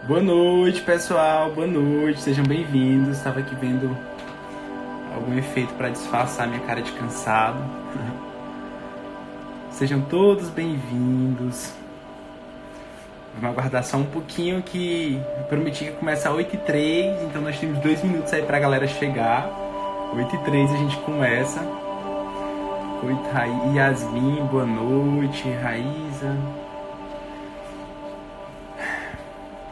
Boa noite, pessoal. Boa noite. Sejam bem-vindos. Estava aqui vendo algum efeito para disfarçar minha cara de cansado. Sejam todos bem-vindos. Vamos aguardar só um pouquinho que eu prometi que ia começar 8h03, então nós temos 2 minutos aí pra galera chegar. 8h03 a gente começa. Oi, Yasmin, boa noite. Raíza.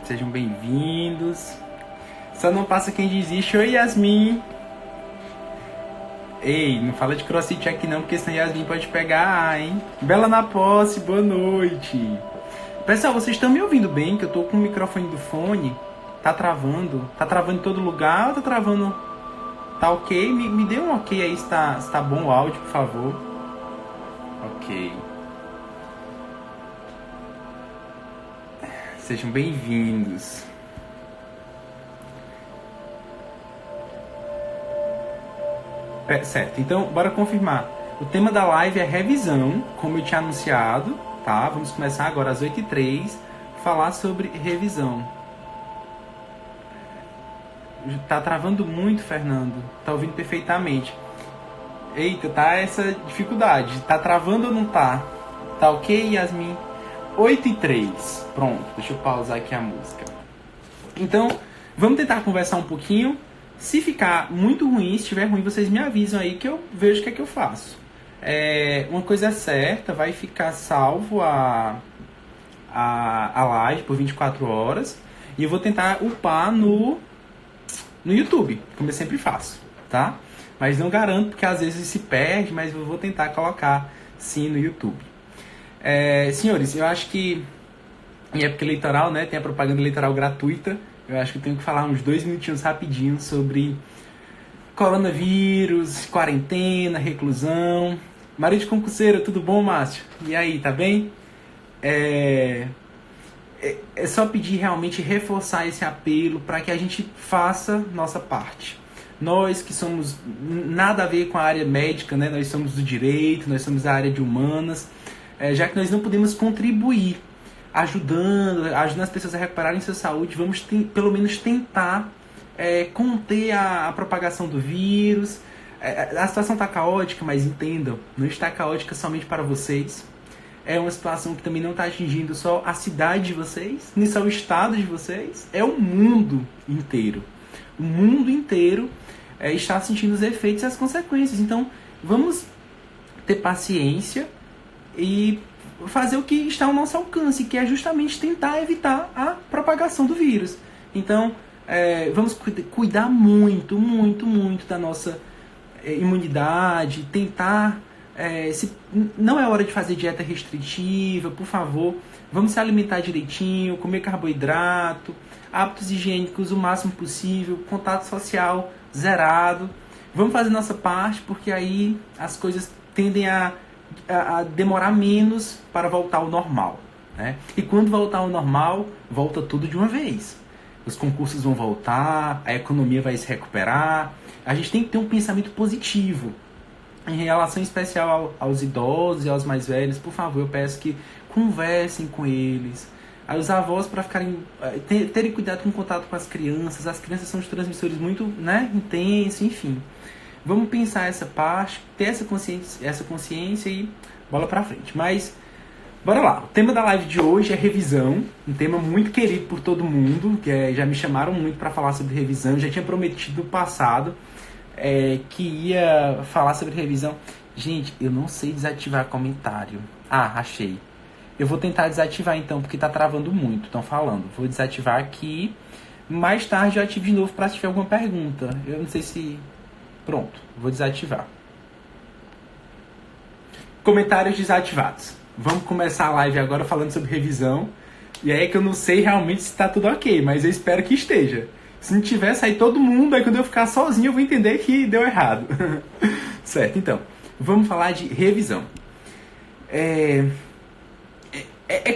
Sejam bem-vindos. Só não passa quem desiste. Oi, Yasmin. Ei, não fala de crossfit aqui não, porque senão Yasmin pode pegar, hein? Bela na posse, boa noite. Pessoal, vocês estão me ouvindo bem? Que eu tô com o microfone do fone. Tá travando? Tá travando em todo lugar ou tá travando? Tá ok? Me dê um ok aí se tá bom o áudio, por favor. Ok. Sejam bem-vindos. Certo, então bora confirmar. O tema da live é revisão, como eu tinha anunciado, tá? Vamos começar agora às 8h03, falar sobre revisão. Tá travando muito, Fernando. Tá ouvindo perfeitamente. Eita, tá essa dificuldade. Tá travando ou não tá? Tá ok, Yasmin? 8h03. Pronto, deixa eu pausar aqui a música. Então, vamos tentar conversar um pouquinho. Se ficar muito ruim, se estiver ruim, vocês me avisam aí que eu vejo o que é que eu faço. Uma coisa é certa, vai ficar salvo a live por 24 horas. E eu vou tentar upar no YouTube, como eu sempre faço, tá? Mas não garanto, porque às vezes se perde, mas eu vou tentar colocar sim no YouTube. Senhores, eu acho que em época eleitoral, né, tem a propaganda eleitoral gratuita. Eu acho que eu tenho que falar uns 2 minutinhos rapidinho sobre coronavírus, quarentena, reclusão. Maria de concurseira, tudo bom, Márcio? E aí, tá bem? É só pedir realmente reforçar esse apelo para que a gente faça nossa parte. Nós que somos nada a ver com a área médica, né? Nós somos do direito, nós somos da área de humanas, já que nós não podemos contribuir ajudando as pessoas a recuperarem sua saúde, vamos pelo menos tentar conter a propagação do vírus. A situação está caótica, mas entendam, não está caótica somente para vocês. É uma situação que também não está atingindo só a cidade de vocês, nem só o estado de vocês, é o mundo inteiro. O mundo inteiro está sentindo os efeitos e as consequências. Então, vamos ter paciência e fazer o que está ao nosso alcance, que é justamente tentar evitar a propagação do vírus. Então, vamos cuidar muito, muito, muito da nossa imunidade, tentar... não é hora de fazer dieta restritiva, por favor, vamos se alimentar direitinho, comer carboidrato, hábitos higiênicos o máximo possível, contato social zerado. Vamos fazer nossa parte, porque aí as coisas tendem a demorar menos para voltar ao normal, né? E quando voltar ao normal, volta tudo de uma vez. Os concursos vão voltar, a economia vai se recuperar. A gente tem que ter um pensamento positivo. Em relação especial aos idosos e aos mais velhos, por favor, eu peço que conversem com eles. Os avós, para terem cuidado com o contato com as crianças. As crianças são os transmissores muito, né, intensos, enfim. Vamos pensar essa parte, ter essa consciência e bola pra frente. Mas, bora lá. O tema da live de hoje é revisão. Um tema muito querido por todo mundo, que já me chamaram muito para falar sobre revisão. Já tinha prometido no passado que ia falar sobre revisão. Gente, eu não sei desativar comentário. Achei. Eu vou tentar desativar então, porque tá travando muito. Estão falando. Vou desativar aqui. Mais tarde eu ativo de novo para se tiver alguma pergunta. Eu não sei se... Pronto, vou desativar. Comentários desativados. Vamos começar a live agora falando sobre revisão. E aí é que eu não sei realmente se está tudo ok, mas eu espero que esteja. Se não tiver, sair todo mundo, aí quando eu ficar sozinho eu vou entender que deu errado. Certo, então, vamos falar de revisão. É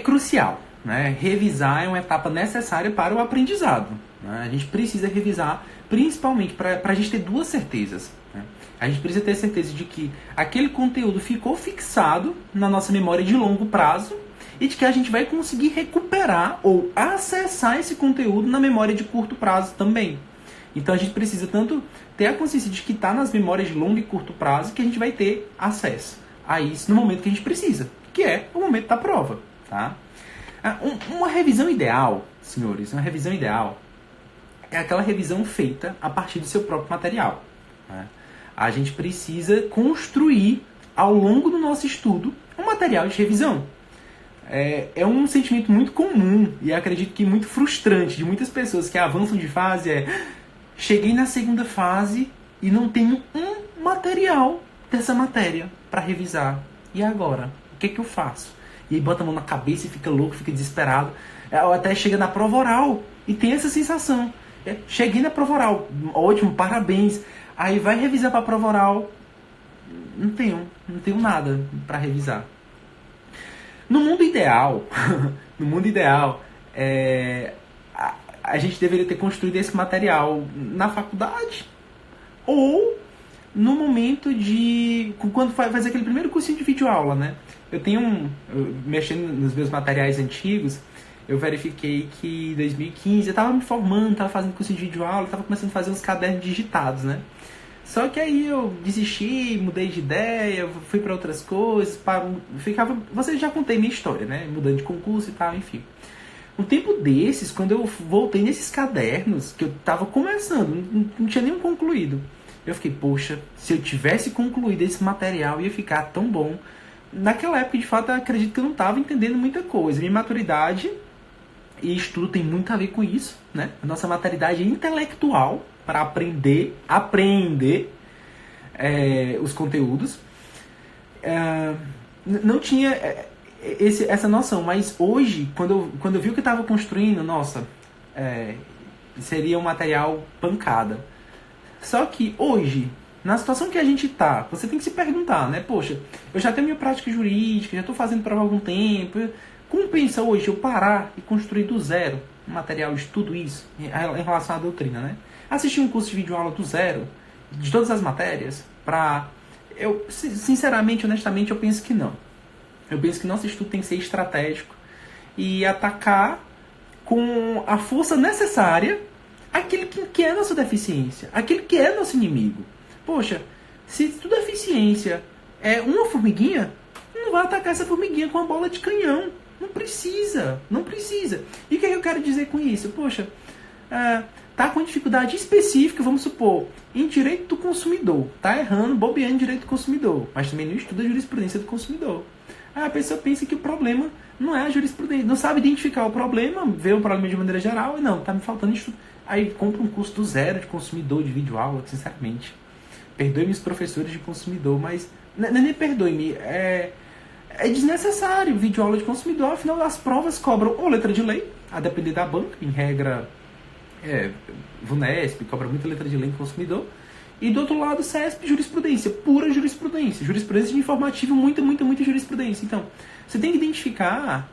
crucial, né? Revisar é uma etapa necessária para o aprendizado, né? A gente precisa revisar, principalmente para a gente ter duas certezas, né? A gente precisa ter certeza de que aquele conteúdo ficou fixado na nossa memória de longo prazo e de que a gente vai conseguir recuperar ou acessar esse conteúdo na memória de curto prazo também. Então a gente precisa tanto ter a consciência de que está nas memórias de longo e curto prazo que a gente vai ter acesso a isso no momento que a gente precisa, que é o momento da prova. Tá? Uma revisão ideal, senhores, uma revisão ideal é aquela revisão feita a partir do seu próprio material. Né? A gente precisa construir ao longo do nosso estudo um material de revisão. É um sentimento muito comum e acredito que muito frustrante de muitas pessoas que avançam de fase. Cheguei na segunda fase e não tenho um material dessa matéria para revisar. E agora? O que eu faço? E aí bota a mão na cabeça e fica louco, fica desesperado. Ou até chega na prova oral e tem essa sensação. Cheguei na prova oral, ótimo, parabéns. Aí vai revisar para a prova oral, não tenho nada para revisar. No mundo ideal, a gente deveria ter construído esse material na faculdade ou no momento de... quando faz aquele primeiro cursinho de videoaula, né? Mexendo nos meus materiais antigos, eu verifiquei que em 2015 eu estava me formando, estava fazendo cursinho de videoaula, estava começando a fazer uns cadernos digitados, né? Só que aí eu desisti, mudei de ideia, fui para outras coisas, vocês já contei minha história, né? Mudando de concurso e tal, enfim. Um tempo desses, quando eu voltei nesses cadernos, que eu estava começando, não tinha nem concluído, eu fiquei, poxa, se eu tivesse concluído esse material ia ficar tão bom. Naquela época, de fato, eu acredito que eu não estava entendendo muita coisa. Minha maturidade e estudo tem muito a ver com isso, né? A nossa maturidade intelectual para aprender os conteúdos. Não tinha essa noção, mas hoje, quando eu vi o que eu estava construindo, nossa, seria um material pancada. Só que hoje, na situação que a gente tá, você tem que se perguntar, né? Poxa, eu já tenho minha prática jurídica, já estou fazendo prova há algum tempo. Compensa hoje eu parar e construir do zero um material de tudo isso em relação à doutrina, né? Assistir um curso de videoaula do zero, de todas as matérias, sinceramente, honestamente, eu penso que não. Eu penso que nosso estudo tem que ser estratégico e atacar com a força necessária aquele que é nossa deficiência, aquele que é nosso inimigo. Poxa, se tua deficiência é uma formiguinha, não vai atacar essa formiguinha com a bola de canhão. Não precisa. E o que eu quero dizer com isso? Poxa, tá com dificuldade específica, vamos supor, em direito do consumidor. Tá errando, bobeando em direito do consumidor, mas também não estuda a jurisprudência do consumidor. A pessoa pensa que o problema não é a jurisprudência, não sabe identificar o problema, vê o problema de maneira geral e não, tá me faltando estudo. Aí compra um curso do zero de consumidor, de videoaula, sinceramente. Perdoe-me os professores de consumidor, mas nem perdoe-me, é desnecessário videoaula de consumidor, afinal as provas cobram ou letra de lei, a depender da banca, em regra, VUNESP cobra muita letra de lei de consumidor, e do outro lado CESP, jurisprudência, pura jurisprudência de informativo, muita jurisprudência. Então, você tem que identificar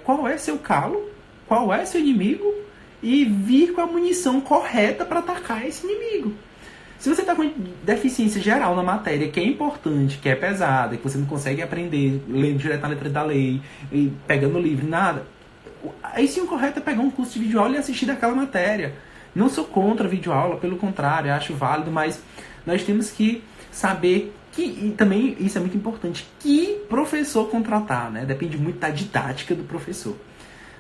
qual é seu calo, qual é seu inimigo, e vir com a munição correta para atacar esse inimigo. Se você está com deficiência geral na matéria, que é importante, que é pesada, que você não consegue aprender lendo direto na letra da lei, e pegando o livro, nada, aí sim o correto é pegar um curso de videoaula e assistir daquela matéria. Não sou contra a videoaula, pelo contrário, acho válido, mas nós temos que saber e também, isso é muito importante, que professor contratar, né? Depende muito da didática do professor.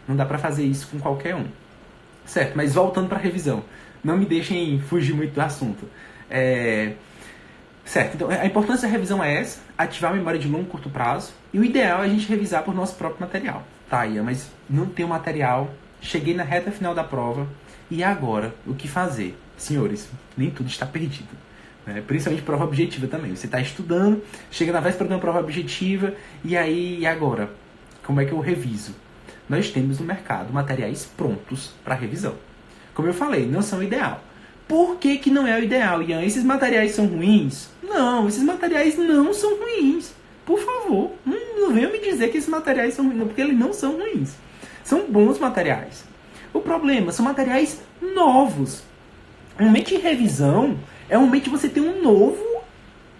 Não dá para fazer isso com qualquer um. Certo, mas voltando para a revisão. Não me deixem fugir muito do assunto. Certo, então a importância da revisão é essa, ativar a memória de longo e curto prazo, e o ideal é a gente revisar por nosso próprio material. Tá, Ian, mas não tenho material, cheguei na reta final da prova, e agora, o que fazer? Senhores, nem tudo está perdido. Né? Principalmente prova objetiva também. Você está estudando, chega na véspera de uma prova objetiva, e agora? Como é que eu reviso? Nós temos no mercado materiais prontos para revisão. Como eu falei, não são o ideal. Por que não é o ideal, Ian? Esses materiais são ruins? Não, esses materiais não são ruins. Por favor, não venham me dizer que esses materiais são ruins, porque eles não são ruins. São bons materiais. O problema são materiais novos. Um momento de revisão é um momento de você ter um novo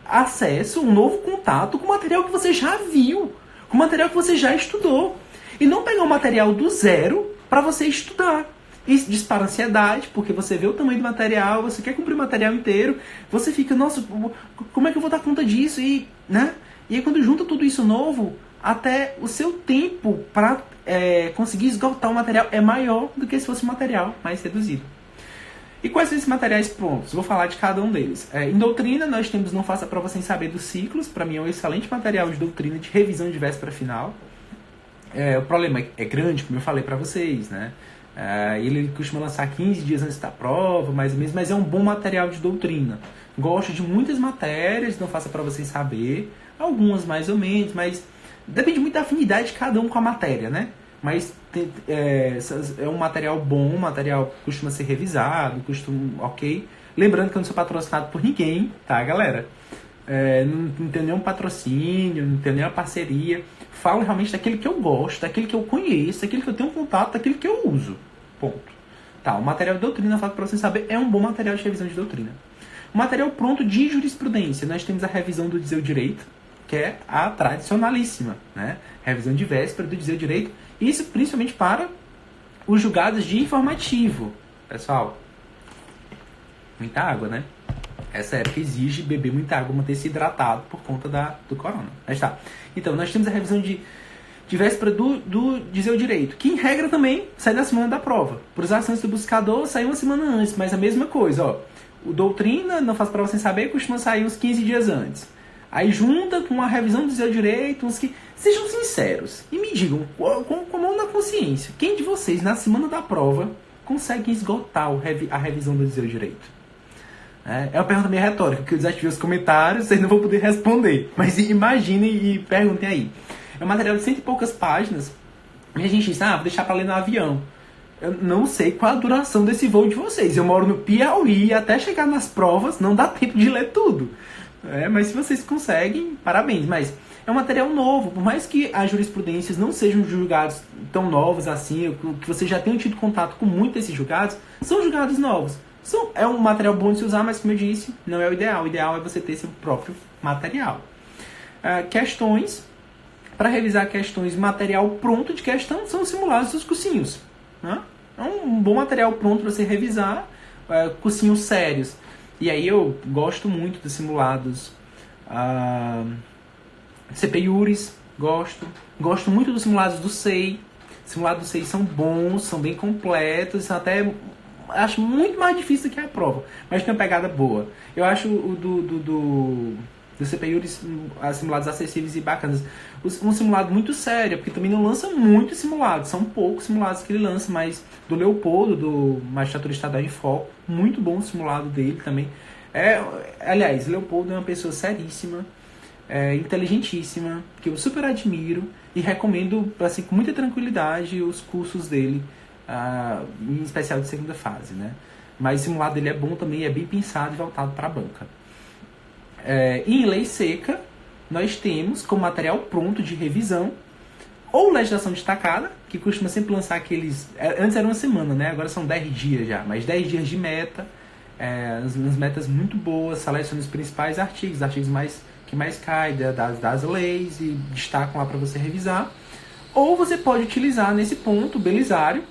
acesso, um novo contato com o material que você já viu, com o material que você já estudou. E não pegar o material do zero para você estudar. Isso dispara ansiedade, porque você vê o tamanho do material, você quer cumprir o material inteiro, você fica, nossa, como é que eu vou dar conta disso? E, né? E aí quando junta tudo isso novo, até o seu tempo para conseguir esgotar o material é maior do que se fosse um material mais reduzido. E quais são esses materiais prontos? Vou falar de cada um deles. Em doutrina, nós temos Não Faça Prova Sem Saber dos Ciclos. Para mim é um excelente material de doutrina, de revisão de véspera final. O problema é grande, como eu falei para vocês, né? Ele costuma lançar 15 dias antes da prova, mais ou menos, mas é um bom material de doutrina. Gosto de muitas matérias, Não Faça Prova Sem Saber. Algumas mais ou menos, mas depende muito da afinidade de cada um com a matéria, né? Mas é um material bom, um material que costuma ser revisado, ok. Lembrando que eu não sou patrocinado por ninguém, tá, galera? Não tenho nenhum patrocínio, não tenho nenhuma parceria. Falo realmente daquele que eu gosto, daquele que eu conheço, daquele que eu tenho contato, daquele que eu uso. Ponto. Tá, o material de doutrina, para você saber, é um bom material de revisão de doutrina. O material pronto de jurisprudência, nós temos a revisão do Dizer o Direito, que é a tradicionalíssima, né? Revisão de véspera do Dizer o Direito. Isso principalmente para os julgados de informativo. Pessoal, muita água, né? Essa época exige beber muita água, manter-se hidratado por conta do corona. Mas tá. Então, nós temos a revisão de véspera do Dizer o Direito, que em regra também sai na semana da prova. Por ações do buscador, sai uma semana antes, mas a mesma coisa, ó. O doutrina, Não Faça Prova Sem Saber, costuma sair uns 15 dias antes. Aí junta com a revisão do Dizer o Direito, uns que... Sejam sinceros e me digam, com a mão na consciência, quem de vocês, na semana da prova, consegue esgotar a revisão do Dizer o Direito? É uma pergunta meio retórica, porque eu desativei os comentários, vocês não vão poder responder. Mas imaginem e perguntem aí. É um material de 100 e poucas páginas, e a gente diz, vou deixar para ler no avião. Eu não sei qual a duração desse voo de vocês. Eu moro no Piauí, até chegar nas provas, não dá tempo de ler tudo. Mas se vocês conseguem, parabéns. Mas é um material novo, por mais que as jurisprudências não sejam julgados tão novos assim, que vocês já tenham tido contato com muitos desses julgados, são julgados novos. É um material bom de se usar, mas como eu disse, não é o ideal. O ideal é você ter seu próprio material. Questões, para revisar questões, material pronto de questão são simulados dos cursinhos. Né? É um bom material pronto para você revisar, cursinhos sérios. E aí eu gosto muito dos simulados CPIURES, gosto muito dos simulados do SEI. Os simulados do SEI são bons, são bem completos, até acho muito mais difícil do que a prova, mas tem uma pegada boa. Eu acho o do CPIURES, simulados acessíveis e bacanas. Um simulado muito sério, porque também não lança muitos simulados, são poucos simulados que ele lança, mas do Leopoldo, do Magistratura Estadual em Foco, muito bom o simulado dele também. Aliás, Leopoldo é uma pessoa seríssima, inteligentíssima, que eu super admiro e recomendo assim, com muita tranquilidade os cursos dele, em especial de segunda fase, né? Mas o simulado dele é bom também, é bem pensado e voltado para a banca. Em lei seca, nós temos como material pronto de revisão ou legislação destacada, que costuma sempre lançar aqueles... Antes era uma semana, né? Agora são 10 dias já, mas 10 dias de meta, as metas muito boas, seleciona os principais artigos que mais caem das leis e destacam lá para você revisar. Ou você pode utilizar nesse ponto o belisário,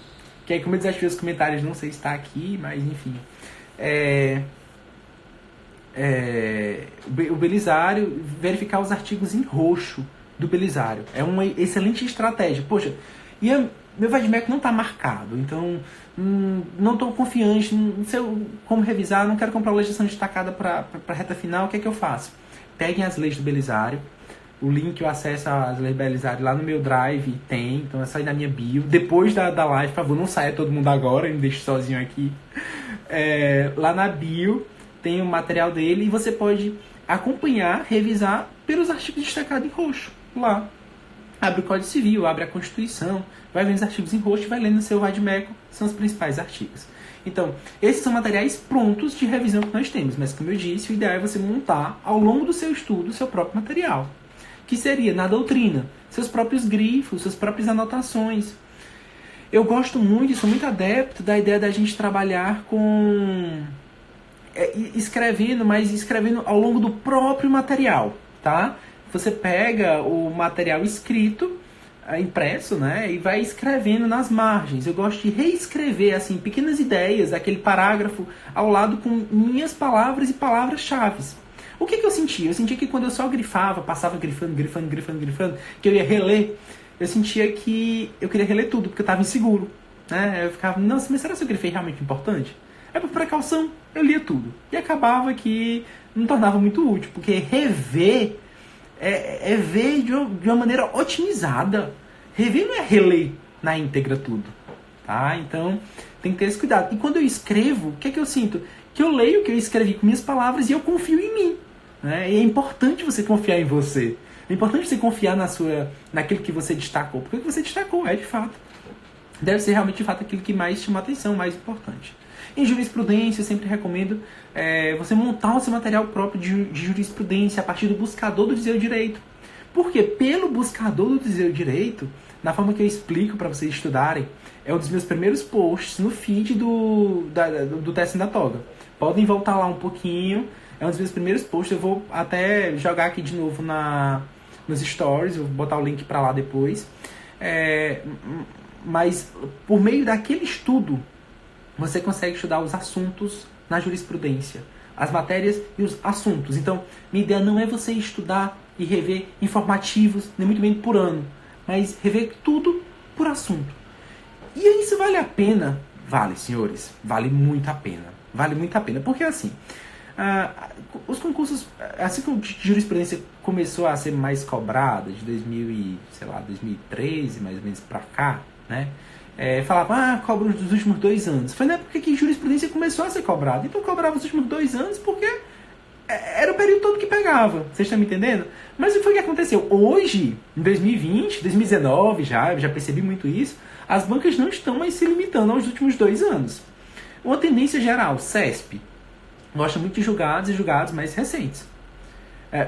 que aí como eu desativei os comentários, não sei se está aqui, mas enfim... o belisário, verificar os artigos em roxo do belisário. É uma excelente estratégia. Poxa, meu vademecum não está marcado, então não estou confiante, não sei como revisar, não quero comprar a legislação destacada para a reta final, o que é que eu faço? Peguem as leis do belisário, o link, o acesso às leis do belisário lá no meu drive tem, então é só ir na minha bio. Depois da live, por favor, não saia todo mundo agora, me deixe sozinho aqui. Lá na bio tem o material dele e você pode acompanhar, revisar pelos artigos destacados em roxo. Lá, abre o Código Civil, abre a Constituição, vai vendo os artigos em roxo e vai lendo no seu vademecum, são os principais artigos. Então, esses são materiais prontos de revisão que nós temos, mas como eu disse, o ideal é você montar ao longo do seu estudo o seu próprio material, que seria na doutrina, seus próprios grifos, suas próprias anotações. Eu gosto muito, sou muito adepto da ideia da gente trabalhar com... escrevendo ao longo do próprio material, tá? Você pega o material escrito, impresso, né? E vai escrevendo nas margens. Eu gosto de reescrever, assim, pequenas ideias, aquele parágrafo ao lado com minhas palavras e palavras-chave. O que eu sentia? Eu sentia que quando eu só grifava, passava grifando, que eu ia reler, eu sentia que eu queria reler tudo, porque eu estava inseguro. Né? Eu ficava, nossa, mas será que eu grifei realmente importante? É por precaução, eu lia tudo. E acabava que não tornava muito útil, porque rever é ver de uma maneira otimizada. Rever não é reler na íntegra tudo. Tá? Então, tem que ter esse cuidado. E quando eu escrevo, o que é que eu sinto? Que eu leio o que eu escrevi com minhas palavras e eu confio em mim. Né? E é importante você confiar em você. É importante você confiar naquilo que você destacou. Porque o que você destacou é, de fato, deve ser realmente, de fato, aquilo que mais chama atenção, mais importante. Em jurisprudência, eu sempre recomendo você montar o seu material próprio de jurisprudência a partir do buscador do Dizer o Direito. Porque pelo buscador do Dizer o Direito, na forma que eu explico para vocês estudarem, é um dos meus primeiros posts no feed do Teste da Toga. Podem voltar lá um pouquinho. É um dos meus primeiros posts. Eu vou até jogar aqui de novo nos stories. Eu vou botar o link para lá depois. Mas por meio daquele estudo, você consegue estudar os assuntos na jurisprudência. As matérias e os assuntos. Então, minha ideia não é você estudar e rever informativos, nem muito bem por ano. Mas rever tudo por assunto. E isso vale a pena? Vale, senhores. Vale muito a pena. Vale muito a pena. Porque assim, os concursos, assim que a jurisprudência começou a ser mais cobrada, de 2013, mais ou menos pra cá, né? Falava, cobra dos últimos 2 anos. Foi na época que a jurisprudência começou a ser cobrada. Então cobrava os últimos 2 anos porque era o período todo que pegava. Vocês estão me entendendo? Mas o que foi que aconteceu? Hoje, em 2020, 2019, já percebi muito isso, as bancas não estão mais se limitando aos últimos 2 anos. Uma tendência geral, CESP, gosta muito de julgados e julgados mais recentes.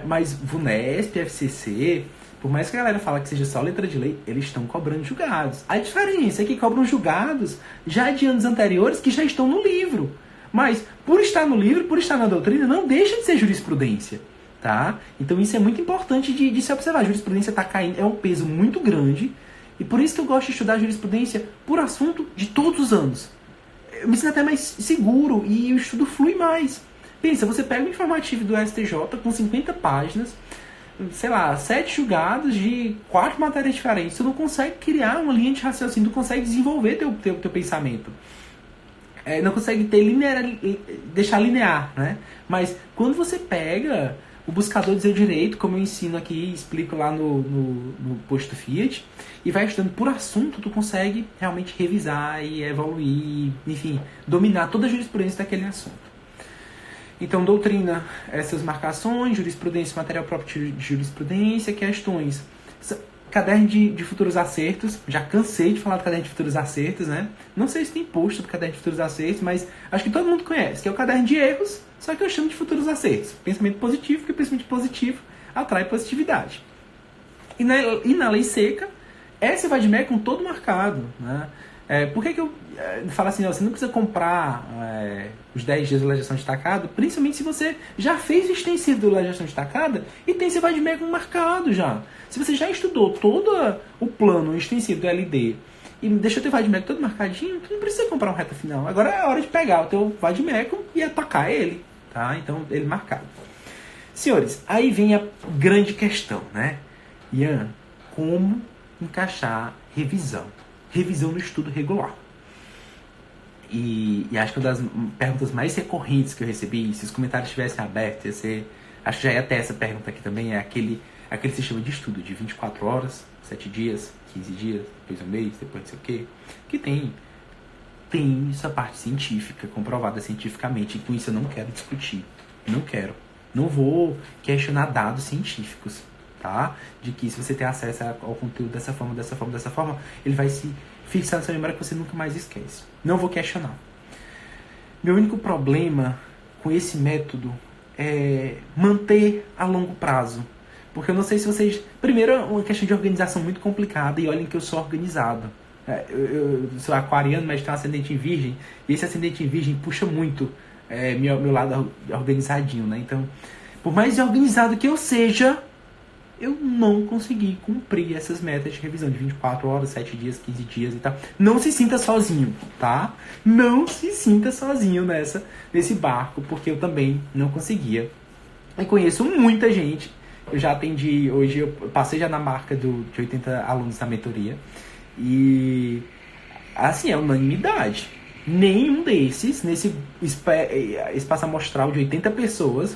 Mas VUNESP, FCC, por mais que a galera fale que seja só letra de lei, eles estão cobrando julgados. A diferença é que cobram julgados já de anos anteriores que já estão no livro. Mas, por estar no livro, por estar na doutrina, não deixa de ser jurisprudência. Tá? Então isso é muito importante de se observar. A jurisprudência está caindo, é um peso muito grande. E por isso que eu gosto de estudar jurisprudência por assunto de todos os anos. Eu me sinto até mais seguro e o estudo flui mais. Pensa, você pega um informativo do STJ com 50 páginas, sei lá, 7 julgados de 4 matérias diferentes. Você não consegue criar uma linha de raciocínio, não consegue desenvolver teu pensamento. Não consegue deixar linear, né? Mas quando você pega o buscador Dizer o Direito, como eu ensino aqui, explico lá no posto Fiat, e vai estudando por assunto, tu consegue realmente revisar e evoluir, enfim, dominar toda a jurisprudência daquele assunto. Então, doutrina, essas marcações, jurisprudência, material próprio de jurisprudência, questões. Caderno de futuros acertos, já cansei de falar do caderno de futuros acertos, né? Não sei se tem posto do caderno de futuros acertos, mas acho que todo mundo conhece, que é o caderno de erros, só que eu chamo de futuros acertos. Pensamento positivo, porque pensamento positivo atrai positividade. E na lei seca, essa vai de meia com todo marcado, né? Por que eu falo assim, você não precisa comprar os 10 dias de legislação destacada, principalmente se você já fez o extensivo da legislação destacada e tem esse vai de meia com marcado já. Se você já estudou todo o plano extensivo do LD e deixou o teu vai de meca todo marcadinho, tu não precisa comprar um reta final. Agora é a hora de pegar o teu vai de meca e atacar ele, tá? Então, ele marcado. Senhores, aí vem a grande questão, né? Ian, como encaixar revisão? Revisão no estudo regular. E acho que uma das perguntas mais recorrentes que eu recebi, se os comentários estivessem abertos, ia ser, acho que já ia ter essa pergunta aqui também, é aquele sistema de estudo de 24 horas, 7 dias, 15 dias, depois um mês, depois não sei o quê, que tem essa parte científica, comprovada cientificamente, e com isso eu não quero discutir. Não quero. Não vou questionar dados científicos, tá? De que se você tem acesso ao conteúdo dessa forma, ele vai se fixar na sua memória que você nunca mais esquece. Não vou questionar. Meu único problema com esse método é manter a longo prazo. Porque eu não sei se vocês... Primeiro, é uma questão de organização muito complicada, e olhem que eu sou organizado. Eu sou aquariano, mas tenho um ascendente em virgem, e esse ascendente em virgem puxa muito meu lado organizadinho, né? Então, por mais organizado que eu seja, eu não consegui cumprir essas metas de revisão de 24 horas, 7 dias, 15 dias e tal. Não se sinta sozinho, tá? Não se sinta sozinho nesse barco, porque eu também não conseguia. Eu conheço muita gente. Eu já atendi, hoje eu passei já na marca de 80 alunos da mentoria. E, assim, é unanimidade. Nenhum desses, nesse espaço amostral de 80 pessoas,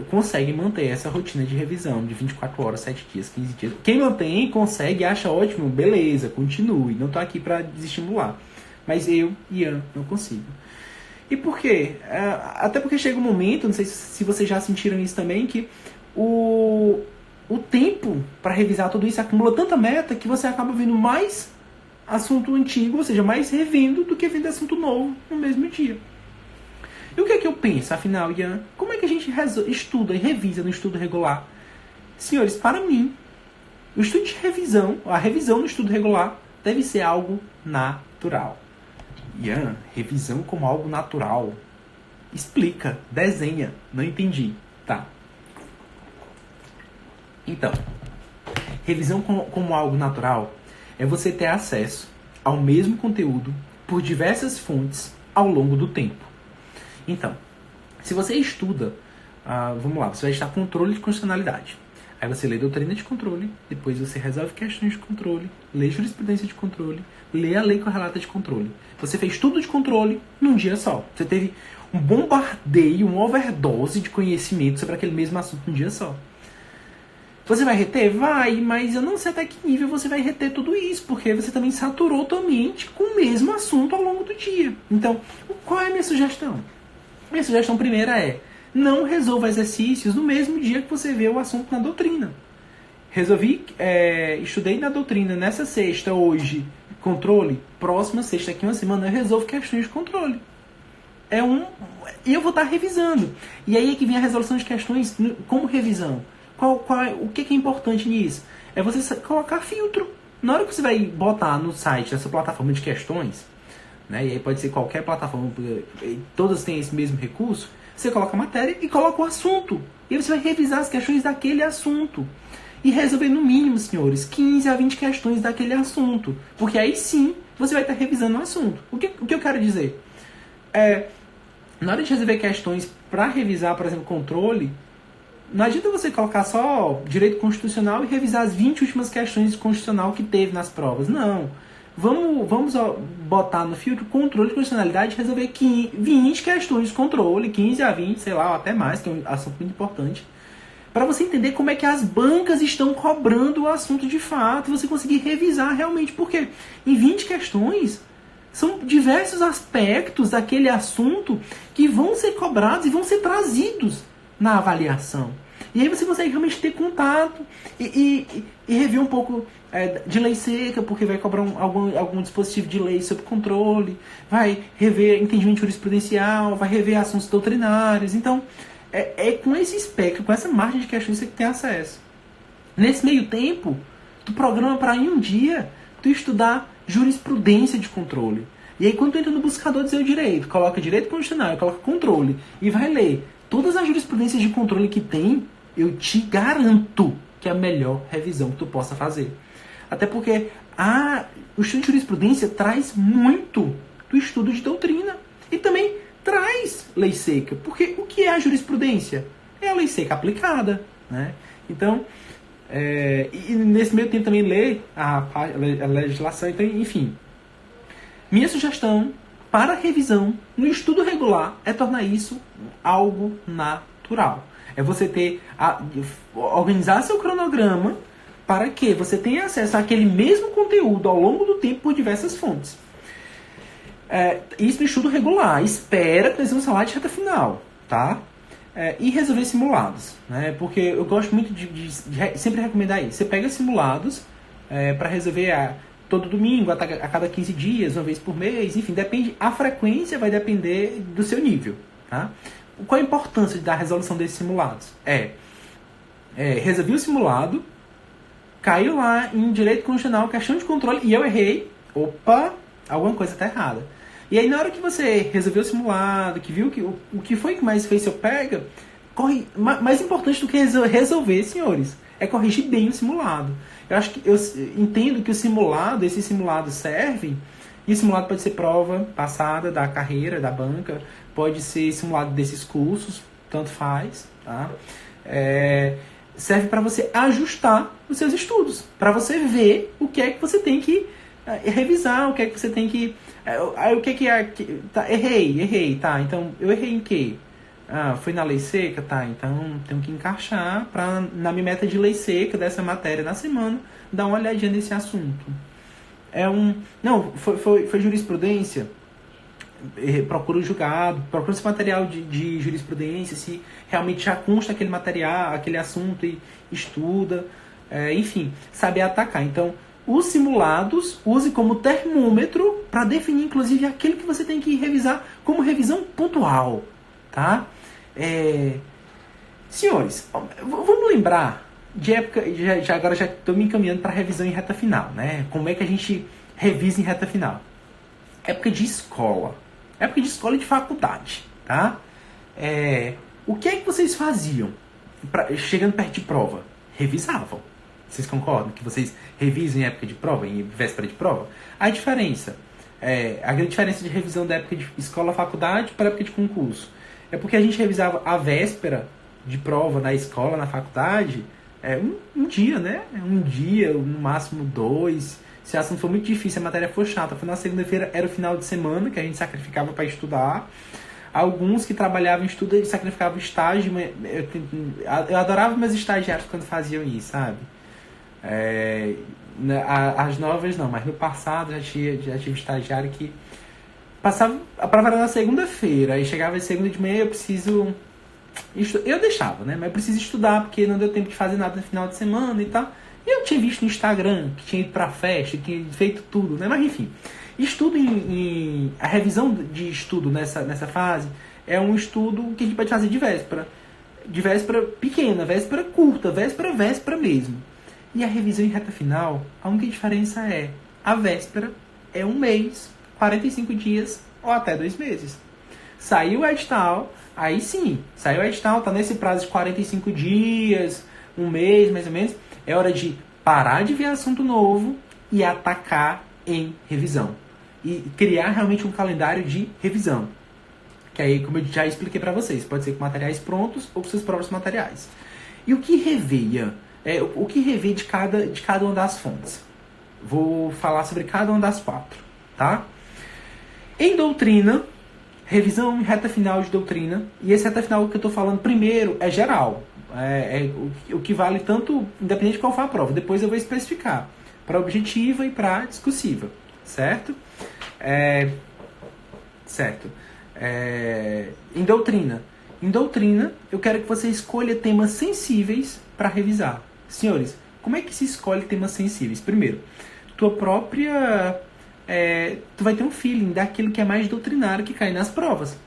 consegue manter essa rotina de revisão de 24 horas, 7 dias, 15 dias. Quem mantém, consegue, acha ótimo, beleza, continue. Não tô aqui para desestimular. Mas eu, Ian, não consigo. E por quê? Até porque chega um momento, não sei se vocês já sentiram isso também, que o tempo para revisar tudo isso acumula tanta meta que você acaba vendo mais assunto antigo, ou seja, mais revendo do que vendo assunto novo no mesmo dia. E o que é que eu penso, afinal, Ian? Como é que a gente estuda e revisa no estudo regular? Senhores, para mim, o estudo de revisão, a revisão no estudo regular, deve ser algo natural. Ian, revisão como algo natural? Explica, desenha. Não entendi. Tá. Então, revisão como algo natural é você ter acesso ao mesmo conteúdo por diversas fontes ao longo do tempo. Então, se você estuda, vamos lá, você vai estudar controle de constitucionalidade. Aí você lê doutrina de controle, depois você resolve questões de controle, lê jurisprudência de controle, lê a lei correlata de controle. Você fez tudo de controle num dia só. Você teve um bombardeio, uma overdose de conhecimento sobre aquele mesmo assunto num dia só. Você vai reter? Vai, mas eu não sei até que nível você vai reter tudo isso, porque você também saturou tua mente com o mesmo assunto ao longo do dia. Então, qual é a minha sugestão? Minha sugestão primeira é: não resolva exercícios no mesmo dia que você vê o assunto na doutrina. Estudei na doutrina nessa sexta, hoje, controle, próxima sexta, daqui uma semana, eu resolvo questões de controle. E eu vou estar revisando. E aí é que vem a resolução de questões como revisão. O que é importante nisso? É você colocar filtro. Na hora que você vai botar no site dessa plataforma de questões, né, e aí pode ser qualquer plataforma, todas têm esse mesmo recurso, você coloca a matéria e coloca o assunto. E aí você vai revisar as questões daquele assunto. E resolver no mínimo, senhores, 15 a 20 questões daquele assunto. Porque aí sim, você vai estar revisando o assunto. O que eu quero dizer? Na hora de resolver questões para revisar, por exemplo, controle, não adianta você colocar só direito constitucional e revisar as 20 últimas questões de constitucional que teve nas provas. Não. Vamos botar no filtro controle de constitucionalidade e resolver 20 questões de controle, 15 a 20, sei lá, até mais, que é um assunto muito importante, para você entender como é que as bancas estão cobrando o assunto de fato e você conseguir revisar realmente. Porque em 20 questões são diversos aspectos daquele assunto que vão ser cobrados e vão ser trazidos na avaliação. E aí você consegue realmente ter contato e rever um pouco de lei seca, porque vai cobrar algum dispositivo de lei sobre controle, vai rever entendimento jurisprudencial, vai rever assuntos doutrinários. Então, é com esse espectro, com essa margem de questões que você tem acesso. Nesse meio tempo, tu programa para em um dia tu estudar jurisprudência de controle. E aí quando tu entra no buscador dizer o direito, coloca direito constitucional, coloca controle e vai ler todas as jurisprudências de controle que tem, eu te garanto que é a melhor revisão que tu possa fazer. Até porque o estudo de jurisprudência traz muito do estudo de doutrina. E também traz lei seca. Porque o que é a jurisprudência? É a lei seca aplicada. Né? Então, e nesse meio tempo também ler a legislação. Então, enfim, minha sugestão para revisão no estudo regular é tornar isso algo natural. É você organizar seu cronograma para que você tenha acesso àquele mesmo conteúdo ao longo do tempo por diversas fontes. Isso no estudo regular. Espera que nós vamos falar de reta final, tá? E resolver simulados, né? Porque eu gosto muito de sempre recomendar isso. Você pega simulados para resolver todo domingo, a cada 15 dias, uma vez por mês, enfim, depende. A frequência vai depender do seu nível, tá? Qual a importância da resolução desses simulados? Resolvi o simulado, caiu lá em direito constitucional, questão de controle, e eu errei. Opa, alguma coisa está errada. E aí, na hora que você resolveu o simulado, que viu que o que foi que mais fez seu pega, mais importante do que resolver, senhores, é corrigir bem o simulado. Eu acho que eu entendo que esses simulados servem, e o simulado pode ser prova passada da carreira, da banca, pode ser simulado desses cursos, tanto faz, tá? Serve para você ajustar os seus estudos, para você ver o que é que você tem que revisar, o que é que você tem que... o que é que... Tá, errei, tá, então eu errei em quê? Foi na lei seca? Tá, então tenho que encaixar para, na minha meta de lei seca dessa matéria na semana, dar uma olhadinha nesse assunto. Não, foi jurisprudência? Procura o julgado, procura esse material de jurisprudência, se realmente já consta aquele material, aquele assunto, e estuda, enfim, saber atacar. Então, os simulados, use como termômetro para definir, inclusive, aquilo que você tem que revisar como revisão pontual, tá? Senhores, vamos lembrar de época, agora já estou me encaminhando para a revisão em reta final, né? Como é que a gente revisa em reta final? Época de escola e de faculdade, tá? O que é que vocês faziam chegando perto de prova? Revisavam. Vocês concordam que vocês revisam em época de prova, em véspera de prova? A diferença, a grande diferença de revisão da época de escola, faculdade para a época de concurso, é porque a gente revisava a véspera de prova na escola, na faculdade, um dia, né? Um dia, no máximo 2. Se o assunto for muito difícil, a matéria for chata, foi na segunda-feira, era o final de semana que a gente sacrificava para estudar. Alguns que trabalhavam em estudo, eles sacrificavam estágio. Eu adorava meus estagiários quando faziam isso, sabe? As novas não, mas no passado já tive estagiário que passava, a prova era na segunda-feira, aí chegava segunda de manhã, eu deixava, né? Mas eu preciso estudar, porque não deu tempo de fazer nada no final de semana e tal. E eu tinha visto no Instagram que tinha ido pra festa, que tinha feito tudo, né? Mas enfim, estudo a revisão de estudo nessa fase é um estudo que a gente pode fazer de véspera. De véspera pequena, véspera curta, véspera mesmo. E a revisão em reta final, a única diferença a véspera é 1 mês, 45 dias ou até 2 meses. Saiu o edital, aí sim, saiu o edital, tá nesse prazo de 45 dias, 1 mês mais ou menos, é hora de parar de ver assunto novo e atacar em revisão. E criar realmente um calendário de revisão. Que aí, como eu já expliquei para vocês, pode ser com materiais prontos ou com seus próprios materiais. E o que rever? O que rever de cada uma das fontes? Vou falar sobre cada uma das 4, tá? Em doutrina, revisão em reta final de doutrina, e esse reta final que eu estou falando primeiro é geral. O que vale tanto, independente de qual for a prova. Depois eu vou especificar para objetiva e para discursiva, certo? Em doutrina, eu quero que você escolha temas sensíveis para revisar. Senhores, como é que se escolhe temas sensíveis? Primeiro, tu vai ter um feeling daquilo que é mais doutrinário que cai nas provas.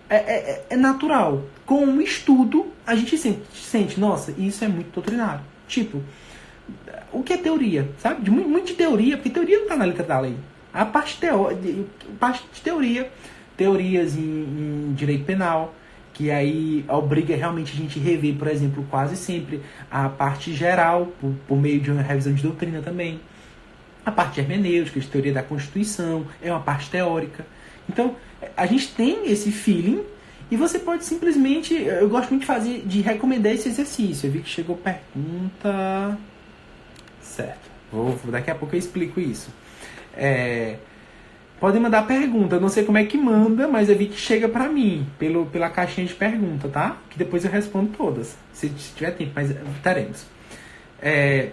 É natural. Com o estudo, a gente sente, nossa, isso é muito doutrinário. Tipo, o que é teoria? Sabe? Muito de teoria, porque teoria não está na letra da lei. A parte de teoria, teorias em direito penal, que aí obriga realmente a gente rever, por exemplo, quase sempre a parte geral, por meio de uma revisão de doutrina também. A parte de hermenêutica, de teoria da Constituição, é uma parte teórica. Então, a gente tem esse feeling e você pode simplesmente... Eu gosto muito de recomendar esse exercício. Eu vi que chegou pergunta... Certo. Daqui a pouco eu explico isso. Podem mandar pergunta. Eu não sei como é que manda, mas eu vi que chega pra mim pela caixinha de pergunta, tá? Que depois eu respondo todas. Se tiver tempo, mas teremos.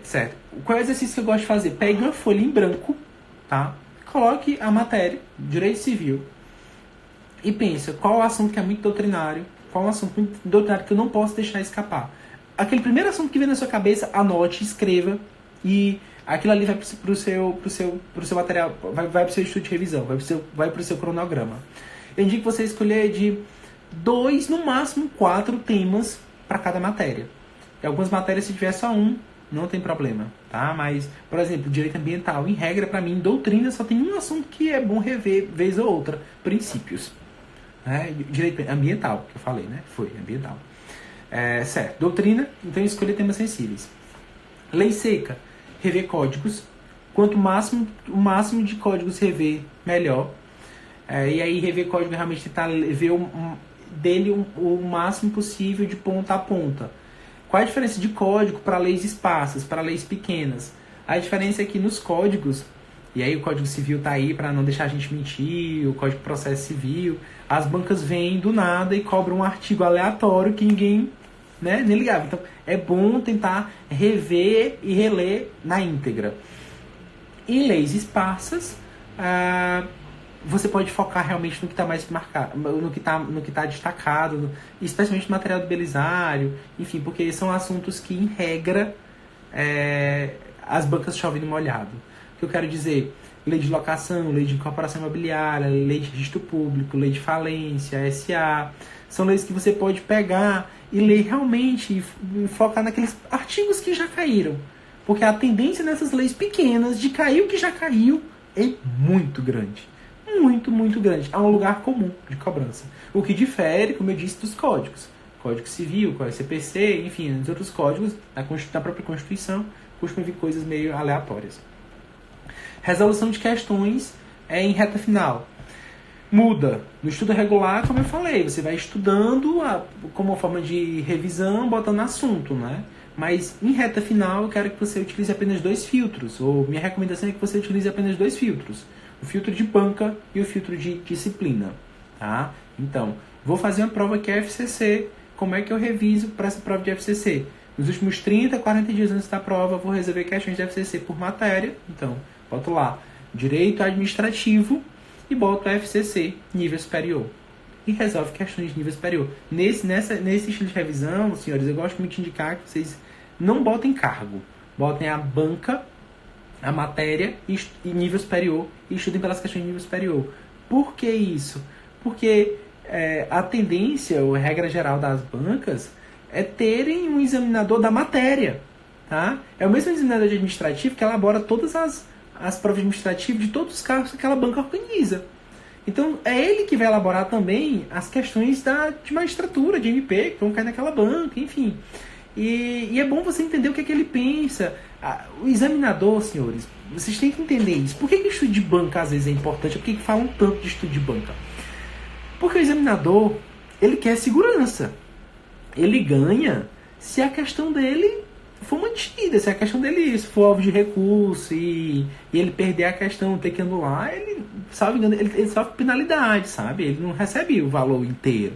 Certo. Qual é o exercício que eu gosto de fazer? Pegue uma folha em branco, tá? Coloque a matéria, direito civil, e pensa qual o assunto que é muito doutrinário, qual o assunto muito doutrinário que eu não posso deixar escapar. Aquele primeiro assunto que vem na sua cabeça, anote, escreva, e aquilo ali vai pro seu material, vai pro seu estudo de revisão, vai pro seu cronograma. Eu indico você escolher de 2, no máximo 4 temas para cada matéria. Em algumas matérias, se tiver só um, não tem problema, tá? Mas, por exemplo, direito ambiental, em regra, para mim, doutrina só tem um assunto que é bom rever vez ou outra, princípios. Direito ambiental, que eu falei, né? Foi ambiental. Certo. Doutrina, então escolher temas sensíveis. Lei seca, rever códigos. Quanto o máximo de códigos rever, melhor. E aí rever código realmente tentar ver o máximo possível de ponta a ponta. Qual é a diferença de código para leis esparsas, para leis pequenas? A diferença é que nos códigos, e aí o Código Civil tá aí para não deixar a gente mentir, o Código de Processo Civil, as bancas vêm do nada e cobram um artigo aleatório que ninguém, né, nem ligava. Então é bom tentar rever e reler na íntegra. Em leis esparsas, você pode focar realmente no que está mais marcado, no que tá destacado, especialmente no material do Belisário, enfim, porque são assuntos que, em regra, as bancas chovem no molhado. O que eu quero dizer? Lei de locação, lei de incorporação imobiliária, lei de registro público, lei de falência, SA, são leis que você pode pegar e ler realmente e focar naqueles artigos que já caíram. Porque a tendência nessas leis pequenas de cair o que já caiu é muito grande. Muito, muito grande. Há um lugar comum de cobrança. O que difere, como eu disse, dos códigos. Código Civil, Código CPC, enfim, os outros códigos da própria Constituição costumam vir coisas meio aleatórias. Resolução de questões em reta final. Muda. No estudo regular, como eu falei, você vai estudando como uma forma de revisão, botando assunto, né? Mas em reta final eu quero que você utilize apenas 2 filtros, ou minha recomendação é que você utilize apenas 2 filtros, o filtro de banca e o filtro de disciplina, tá? Então, vou fazer uma prova que é FCC, como é que eu reviso para essa prova de FCC? Nos últimos 30, 40 dias antes da prova, vou resolver questões de FCC por matéria, então, boto lá, Direito Administrativo e boto FCC, nível superior. E resolve questões de nível superior. Nesse estilo de revisão, senhores, eu gosto muito de indicar que vocês não botem cargo. Botem a banca, a matéria e nível superior e estudem pelas questões de nível superior. Por que isso? Porque a tendência, ou a regra geral das bancas, é terem um examinador da matéria. Tá? É o mesmo examinador de administrativo que elabora todas as provas administrativas de todos os cargos que aquela banca organiza. Então, é ele que vai elaborar também as questões de magistratura, de MP, que vão cair naquela banca, enfim. E é bom você entender o que é que ele pensa. O examinador, senhores, vocês têm que entender isso. Por que o estudo de banca às vezes é importante? Por que falam tanto de estudo de banca? Porque o examinador, ele quer segurança. Ele ganha se a questão dele for mantida, se a questão dele for alvo de recurso e ele perder a questão, ter que anular, ele sofre penalidade, sabe? Ele não recebe o valor inteiro.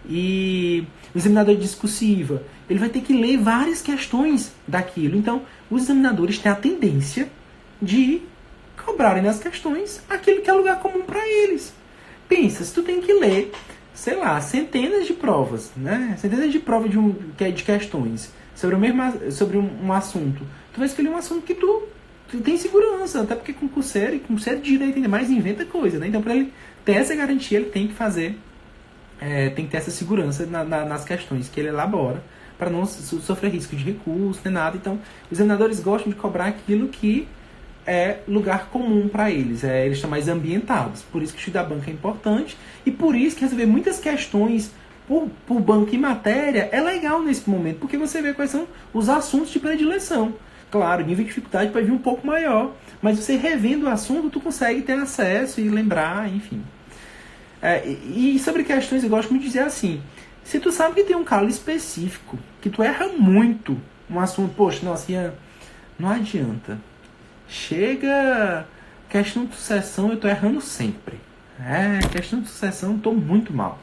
E o examinador discursiva, ele vai ter que ler várias questões daquilo. Então, os examinadores têm a tendência de cobrarem nas questões aquilo que é lugar comum para eles. Pensa, se tu tem que ler, sei lá, centenas de provas, né? Centenas de provas de questões sobre um assunto. Tu vai escolher um assunto que tu tem segurança, até porque concurseiro de direito ainda mais inventa coisa, né? Então, para ele ter essa garantia, ele tem que fazer, tem que ter essa segurança nas questões que ele elabora, para não sofrer risco de recurso, nem nada. Então, os examinadores gostam de cobrar aquilo que é lugar comum para eles. Eles estão mais ambientados. Por isso que estudar banca é importante e por isso que resolver muitas questões por banca e matéria é legal nesse momento, porque você vê quais são os assuntos de predileção. Claro, o nível de dificuldade pode vir um pouco maior, mas você revendo o assunto, tu consegue ter acesso e lembrar, enfim. E sobre questões, eu gosto muito de dizer assim, se tu sabe que tem um calo específico, que tu erra muito um assunto, poxa, nossa, Ian, não adianta. Chega questão de sucessão, eu tô errando sempre. Questão de sucessão, eu tô muito mal.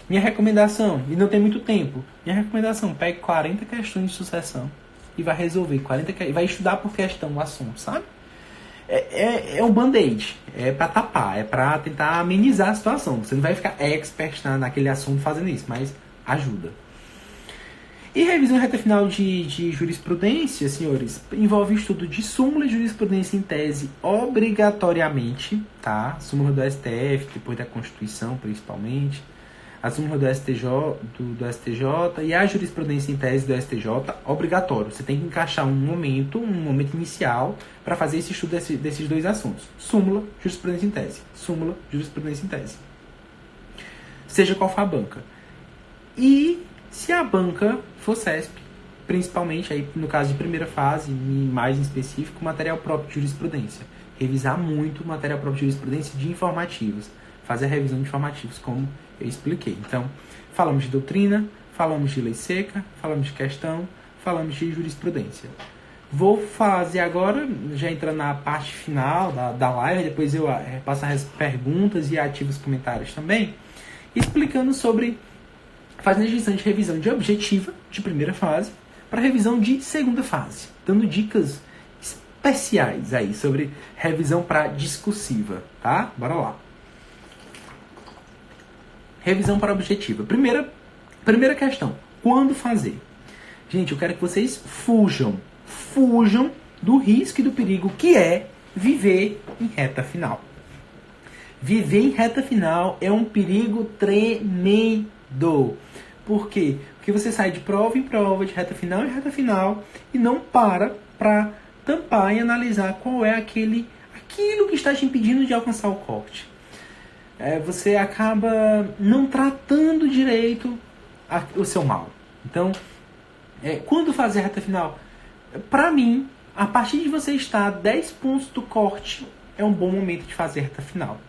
Minha recomendação, e não tem muito tempo, minha recomendação, pegue 40 questões de sucessão e vai resolver 40, vai estudar por questão o assunto, sabe? É um band-aid, é pra tapar, é pra tentar amenizar a situação. Você não vai ficar expert naquele assunto fazendo isso, mas ajuda. E revisão reta final de jurisprudência, senhores, envolve o estudo de súmula de jurisprudência em tese obrigatoriamente, tá? Súmula do STF, depois da Constituição, principalmente. A súmula do STJ e a jurisprudência em tese do STJ, obrigatório. Você tem que encaixar um momento inicial para fazer esse estudo desses 2 assuntos. Súmula, jurisprudência em tese. Súmula, jurisprudência em tese. Seja qual for a banca. E se a banca for CESP, principalmente aí no caso de primeira fase, e mais em específico, material próprio de jurisprudência. Revisar muito o material próprio de jurisprudência de informativos. Fazer a revisão de informativos, como eu expliquei. Então, falamos de doutrina, falamos de lei seca, falamos de questão, falamos de jurisprudência. Vou fazer agora, já entrando na parte final da live, depois eu passo as perguntas e ativo os comentários também, explicando sobre, fazendo a divisão de revisão de objetiva, de primeira fase, para revisão de segunda fase, dando dicas especiais aí sobre revisão para discursiva, tá? Bora lá. Revisão para objetiva. Primeira questão, quando fazer? Gente, eu quero que vocês fujam do risco e do perigo que é viver em reta final. Viver em reta final é um perigo tremendo. Por quê? Porque você sai de prova em prova, de reta final em reta final, e não para tampar e analisar qual é aquilo que está te impedindo de alcançar o corte. Você acaba não tratando direito o seu mal. Então, quando fazer a reta final? Para mim, a partir de você estar a 10 pontos do corte, é um bom momento de fazer reta final.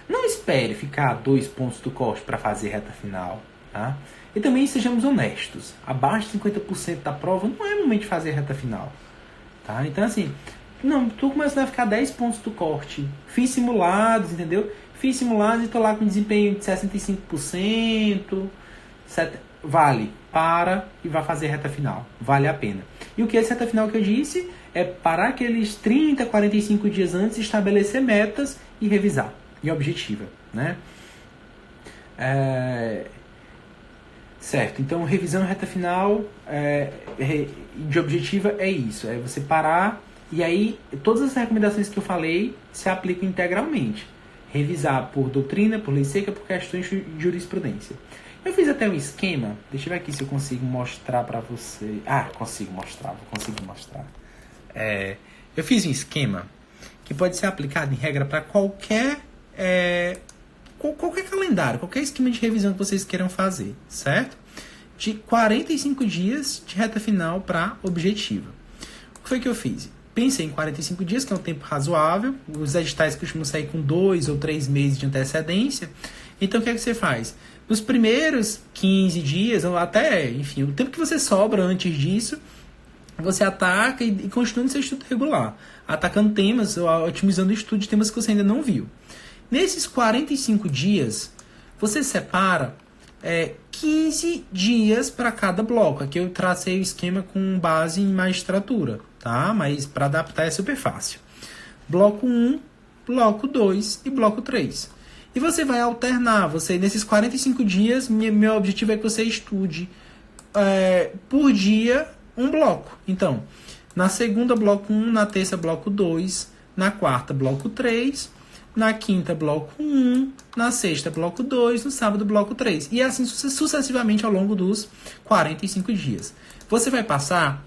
Não espere ficar a 2 pontos do corte para fazer reta final. Tá? E também sejamos honestos. Abaixo de 50% da prova não é momento de fazer reta final. Tá? Então, assim, não, estou começando a ficar a 10 pontos do corte. Fiz simulados, entendeu? Fiz simulados e estou lá com desempenho de 65%. Vale, para e vai fazer reta final. Vale a pena. E o que é essa reta final que eu disse? É parar aqueles 30, 45 dias antes, estabelecer metas e revisar. E objetiva, né? Certo, então revisão e reta final de objetiva é isso. É você parar e aí todas as recomendações que eu falei se aplicam integralmente. Revisar por doutrina, por lei seca, por questões de jurisprudência. Eu fiz até um esquema, deixa eu ver aqui se eu consigo mostrar para você. Consigo mostrar, vou conseguir mostrar. Eu fiz um esquema que pode ser aplicado em regra para qualquer calendário, qualquer esquema de revisão que vocês queiram fazer, certo? De 45 dias de reta final para objetiva. O que foi que eu fiz? Pensei em 45 dias, que é um tempo razoável. Os editais costumam sair com 2 ou 3 meses de antecedência. Então, o que é que você faz? Nos primeiros 15 dias, ou até, enfim, o tempo que você sobra antes disso, você ataca e continua no seu estudo regular. Atacando temas, ou otimizando o estudo de temas que você ainda não viu. Nesses 45 dias, você separa 15 dias para cada bloco. Aqui eu tracei o esquema com base em magistratura, tá? Mas para adaptar é super fácil. Bloco 1, bloco 2 e bloco 3. E você vai alternar. Nesses 45 dias, meu objetivo é que você estude por dia um bloco. Então, na segunda, bloco 1, na terça, bloco 2, na quarta, bloco 3, na quinta, bloco 1, na sexta, bloco 2, no sábado, bloco 3. E assim sucessivamente ao longo dos 45 dias. Você vai passar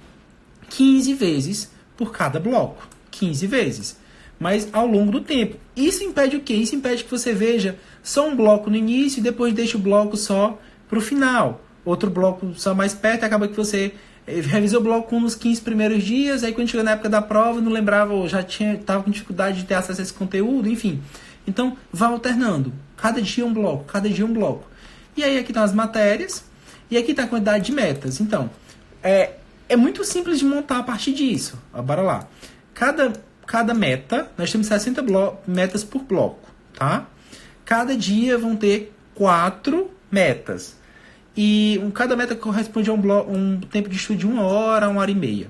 15 vezes por cada bloco. 15 vezes. Mas ao longo do tempo. Isso impede o quê? Isso impede que você veja só um bloco no início e depois deixa o bloco só para o final. Outro bloco só mais perto, acaba que você revisou o bloco 1 nos 15 primeiros dias, aí quando chegou na época da prova não lembrava, ou já estava com dificuldade de ter acesso a esse conteúdo, enfim. Então, vá alternando. Cada dia um bloco, cada dia um bloco. E aí aqui estão as matérias, e aqui está a quantidade de metas. Então, é muito simples de montar a partir disso. Bora lá. Cada meta, nós temos 60 metas por bloco, tá? Cada dia vão ter 4 metas. E cada meta corresponde a um tempo de estudo de 1 hora, 1 hora e meia.